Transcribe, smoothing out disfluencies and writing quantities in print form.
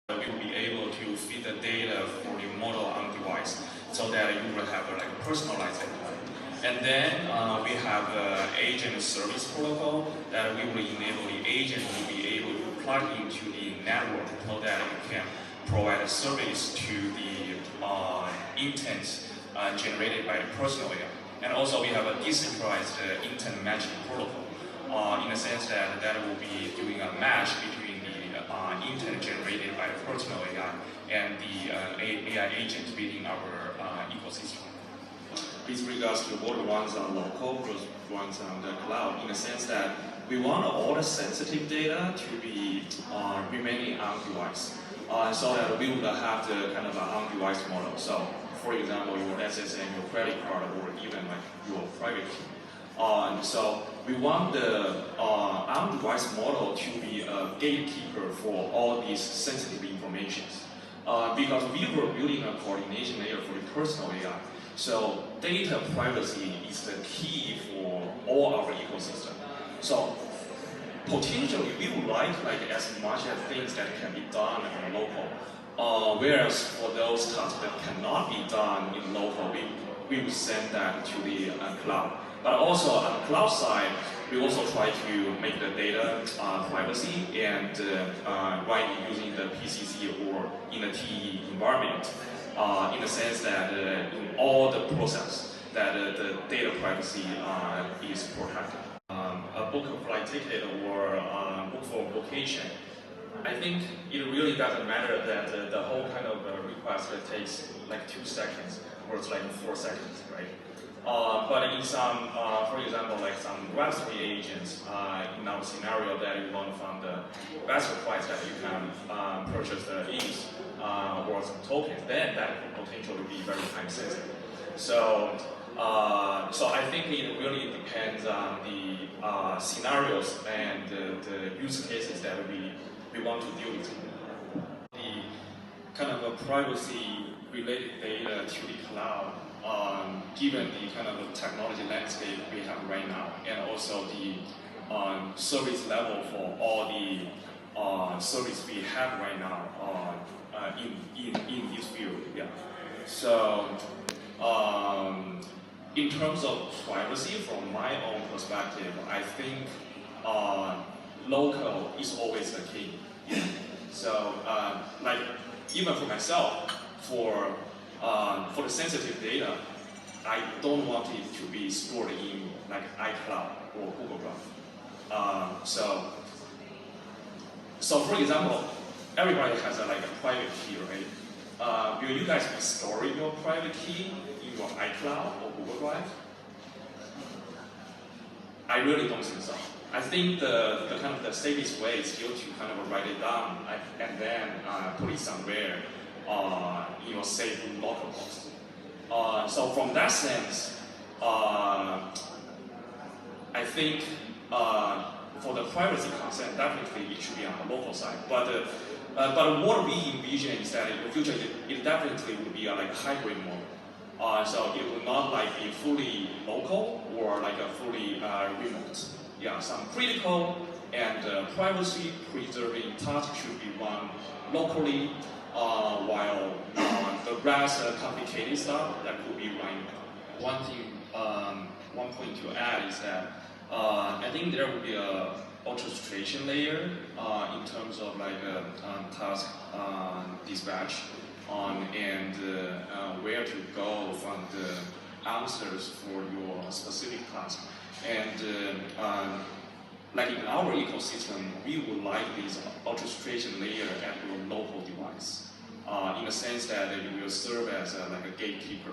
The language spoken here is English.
we will be able to feed the data for the model on device so that you will have like a personalized data. And then we have agent service protocol that we will enable the agent to be able to plug into the network so that it can provide a service to the intent generated by the personal AI. And also we have a decentralized intent matching protocol in the sense that will be doing a match between the intent generated by the personal AI and the AI agent within our ecosystem. With regards to what ones are local versus ones on the cloud, in the sense that we want all the sensitive data to be remaining on device, so that we would have the kind of on-device model. So, for example, your SSN, your credit card, or even like your private key. So we want the on-device model to be a gatekeeper for all these sensitive informations. Because we were building a coordination layer for the personal AI. So data privacy is the key for all our ecosystem. So potentially we would like as much as things that can be done in local. Whereas for those tasks that cannot be done in local, we will send that to the cloud. But also on the cloud side, we also try to make the data privacy and right using the PCC or in the TE environment, in the sense that in all the process that the data privacy is protected. A book of flight ticket or book for vacation, I think it really doesn't matter that the whole kind of request takes like 2 seconds or it's like 4 seconds, right? But in some, for example, like some Web3 agents, in our scenario that you want to find the best price that you can purchase the ETH or some tokens, then that could potentially be very time sensitive. So I think it really depends on the scenarios and the use cases that we want to deal with. The kind of a privacy related data to the cloud, given the kind of technology landscape we have right now, and also the service level for all the service we have right now in this field. Yeah. So in terms of privacy, from my own perspective, I think local is always the key. Yeah. So like even for myself, for the sensitive data, I don't want it to be stored in like iCloud or Google Drive. So for example, everybody has a private key, right? Will you guys be storing your private key in your iCloud or Google Drive? I really don't think so. I think the kind of the safest way is still to kind of write it down and then put it somewhere in your safe local box. So from that sense, I think for the privacy concern, definitely it should be on the local side. But what we envision is that in the future, it definitely would be a hybrid model. So it will not be fully local or a fully remote. Yeah, some critical and privacy preserving tasks should be run locally, while the rest complicated stuff that could be run. One point to add is that I think there will be a orchestration layer in terms of task dispatch and where to go from the answers for your specific task. And in our ecosystem, we would like this orchestration layer at your local device, in the sense that it will serve as a gatekeeper.